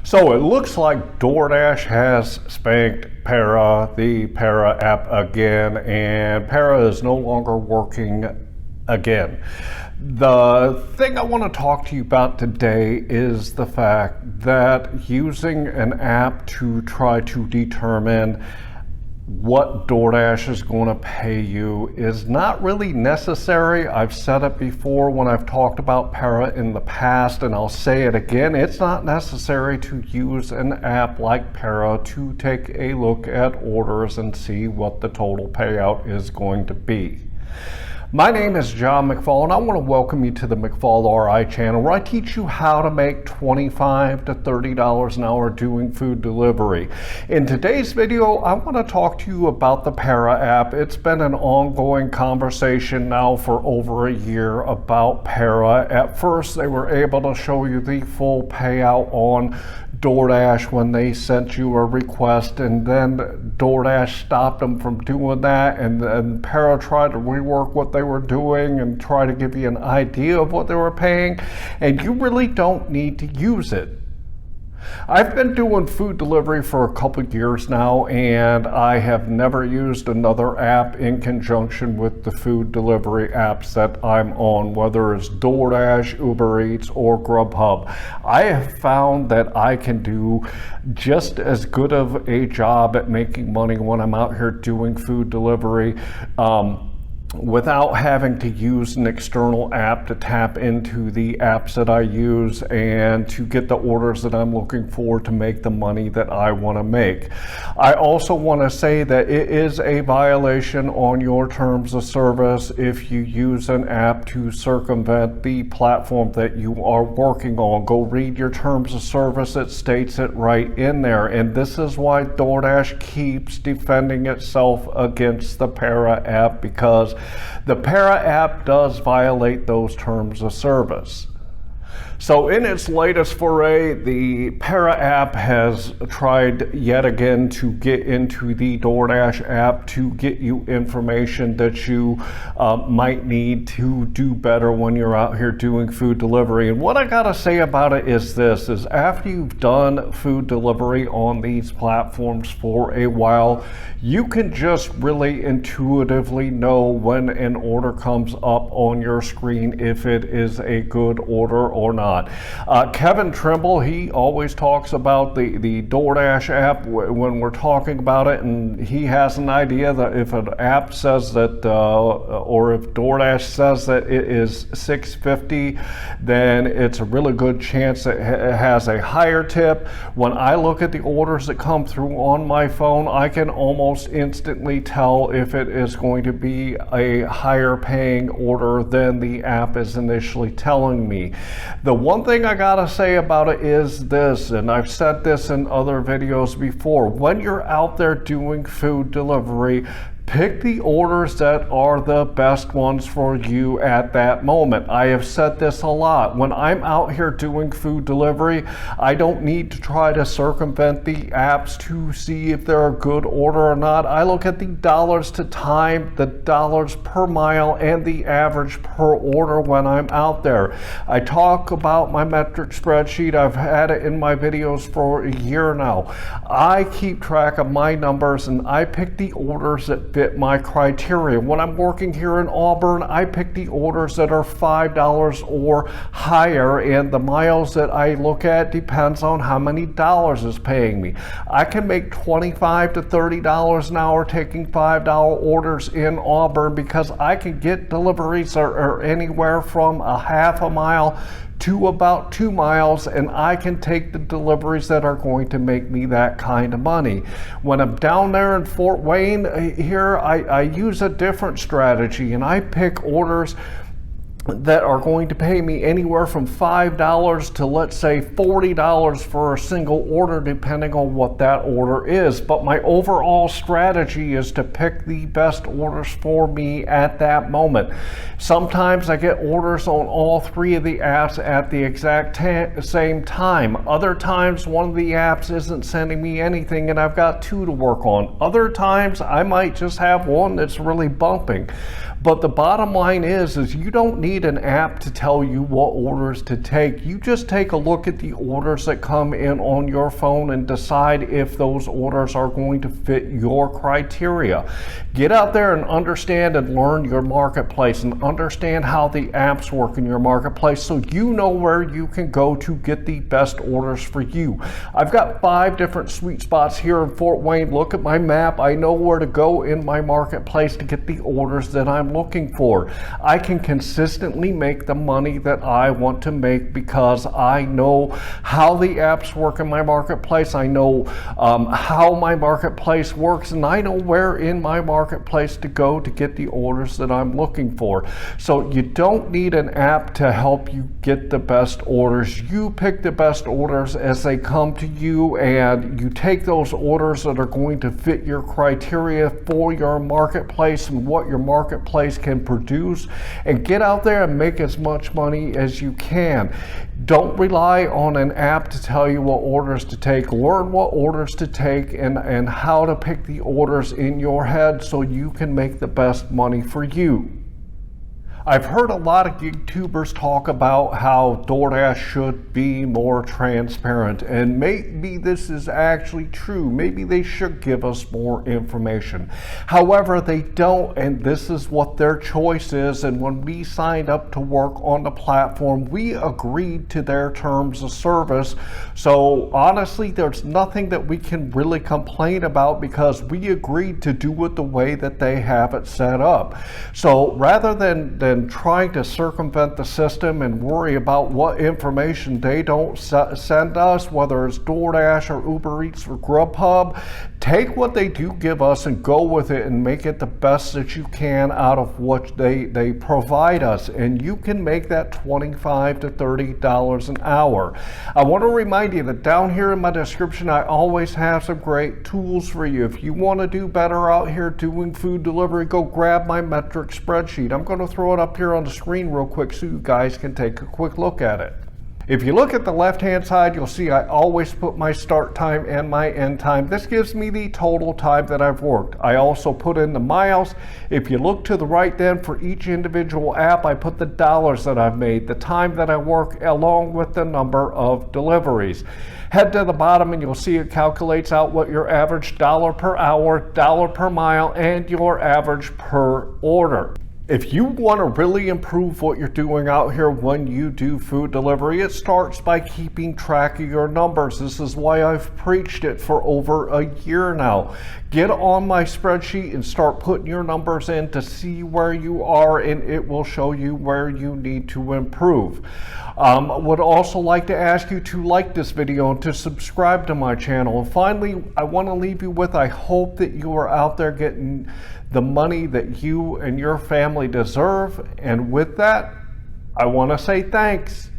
So it looks like DoorDash has spanked Para, the Para app again, and Para is no longer working again. The thing I want to talk to you about today is the fact that using an app to try to determine what DoorDash is going to pay you is not really necessary. I've said it before when I've talked about Para in the past, and I'll say it again. It's not necessary to use an app like Para to take a look at orders and see what the total payout is going to be. My name is John McFall, and I want to welcome you to the McFallRI channel, where I teach you how to make $25 to $30 an hour doing food delivery. In today's video, I want to talk to you about the Para app. It's been an ongoing conversation now for over a year about Para. At first, they were able to show you the full payout on DoorDash when they sent you a request, and then DoorDash stopped them from doing that, and Para tried to rework what they were doing and try to give you an idea of what they were paying, and you really don't need to use it. I've been doing food delivery for a couple years now, and I have never used another app in conjunction with the food delivery apps that I'm on, whether it's DoorDash, Uber Eats, or GrubHub. I have found that I can do just as good of a job at making money when I'm out here doing food delivery without having to use an external app to tap into the apps that I use and to get the orders that I'm looking for to make the money that I want to make. I also want to say that it is a violation on your terms of service if you use an app to circumvent the platform that you are working on. Go read your terms of service. It states it right in there, and this is why DoorDash keeps defending itself against the Para app, because the Para app does violate those terms of service. So in its latest foray, the Para app has tried yet again to get into the DoorDash app to get you information that you might need to do better when you're out here doing food delivery. And what I gotta say about it is this, is after you've done food delivery on these platforms for a while, you can just really intuitively know when an order comes up on your screen if it is a good order or not. Kevin Trimble, he always talks about the DoorDash app when we're talking about it, and he has an idea that if an app says that, or if DoorDash says that it is $6.50, then it's a really good chance that it has a higher tip. When I look at the orders that come through on my phone, I can almost instantly tell if it is going to be a higher paying order than the app is initially telling me. The one thing I gotta say about it is this, and I've said this in other videos before: when you're out there doing food delivery, pick the orders that are the best ones for you at that moment. I have said this a lot. When I'm out here doing food delivery, I don't need to try to circumvent the apps to see if they're a good order or not. I look at the dollars to time, the dollars per mile, and the average per order when I'm out there. I talk about my metric spreadsheet. I've had it in my videos for a year now. I keep track of my numbers, and I pick the orders that fit my criteria. When I'm working here in Auburn, I pick the orders that are $5 or higher, and the miles that I look at depends on how many dollars is paying me. I can make $25 to $30 an hour taking $5 orders in Auburn, because I can get deliveries that are anywhere from a half a mile to about 2 miles, and I can take the deliveries that are going to make me that kind of money. When I'm down there in Fort Wayne here, I use a different strategy, and I pick orders that are going to pay me anywhere from $5 to, let's say, $40 for a single order, depending on what that order is. But my overall strategy is to pick the best orders for me at that moment. Sometimes I get orders on all three of the apps at the exact same time. Other times one of the apps isn't sending me anything and I've got two to work on. Other times I might just have one that's really bumping. But the bottom line is you don't need an app to tell you what orders to take. You just take a look at the orders that come in on your phone and decide if those orders are going to fit your criteria. Get out there and understand and learn your marketplace and understand how the apps work in your marketplace so you know where you can go to get the best orders for you. I've got 5 different sweet spots here in Fort Wayne. Look at my map. I know where to go in my marketplace to get the orders that I'm looking for. I can consistently make the money that I want to make because I know how the apps work in my marketplace. I know how my marketplace works, and I know where in my marketplace to go to get the orders that I'm looking for. So you don't need an app to help you get the best orders. You pick the best orders as they come to you, and you take those orders that are going to fit your criteria for your marketplace and what your marketplace can produce, and get out there and make as much money as you can. Don't rely on an app to tell you what orders to take. Learn what orders to take and how to pick the orders in your head so you can make the best money for you. I've heard a lot of YouTubers talk about how DoorDash should be more transparent, and maybe this is actually true. Maybe they should give us more information. However, they don't, and this is what their choice is. And when we signed up to work on the platform, we agreed to their terms of service. So honestly, there's nothing that we can really complain about because we agreed to do it the way that they have it set up. So rather than trying to circumvent the system and worry about what information they don't send us, whether it's DoorDash or Uber Eats or GrubHub, take what they do give us and go with it and make it the best that you can out of what they provide us. And you can make that $25 to $30 an hour. I want to remind you that down here in my description, I always have some great tools for you. If you want to do better out here doing food delivery, go grab my metric spreadsheet. I'm going to throw it up here on the screen real quick so you guys can take a quick look at it. If you look at the left-hand side, you'll see I always put my start time and my end time. This gives me the total time that I've worked. I also put in the miles. If you look to the right then, for each individual app, I put the dollars that I've made, the time that I work, along with the number of deliveries. Head to the bottom and you'll see it calculates out what your average dollar per hour, dollar per mile, and your average per order. If you want to really improve what you're doing out here when you do food delivery, it starts by keeping track of your numbers. This is why I've preached it for over a year now. Get on my spreadsheet and start putting your numbers in to see where you are, and it will show you where you need to improve. Would also like to ask you to like this video and to subscribe to my channel. And finally, I want to leave you with, I hope that you are out there getting the money that you and your family deserve. And with that, I want to say thanks.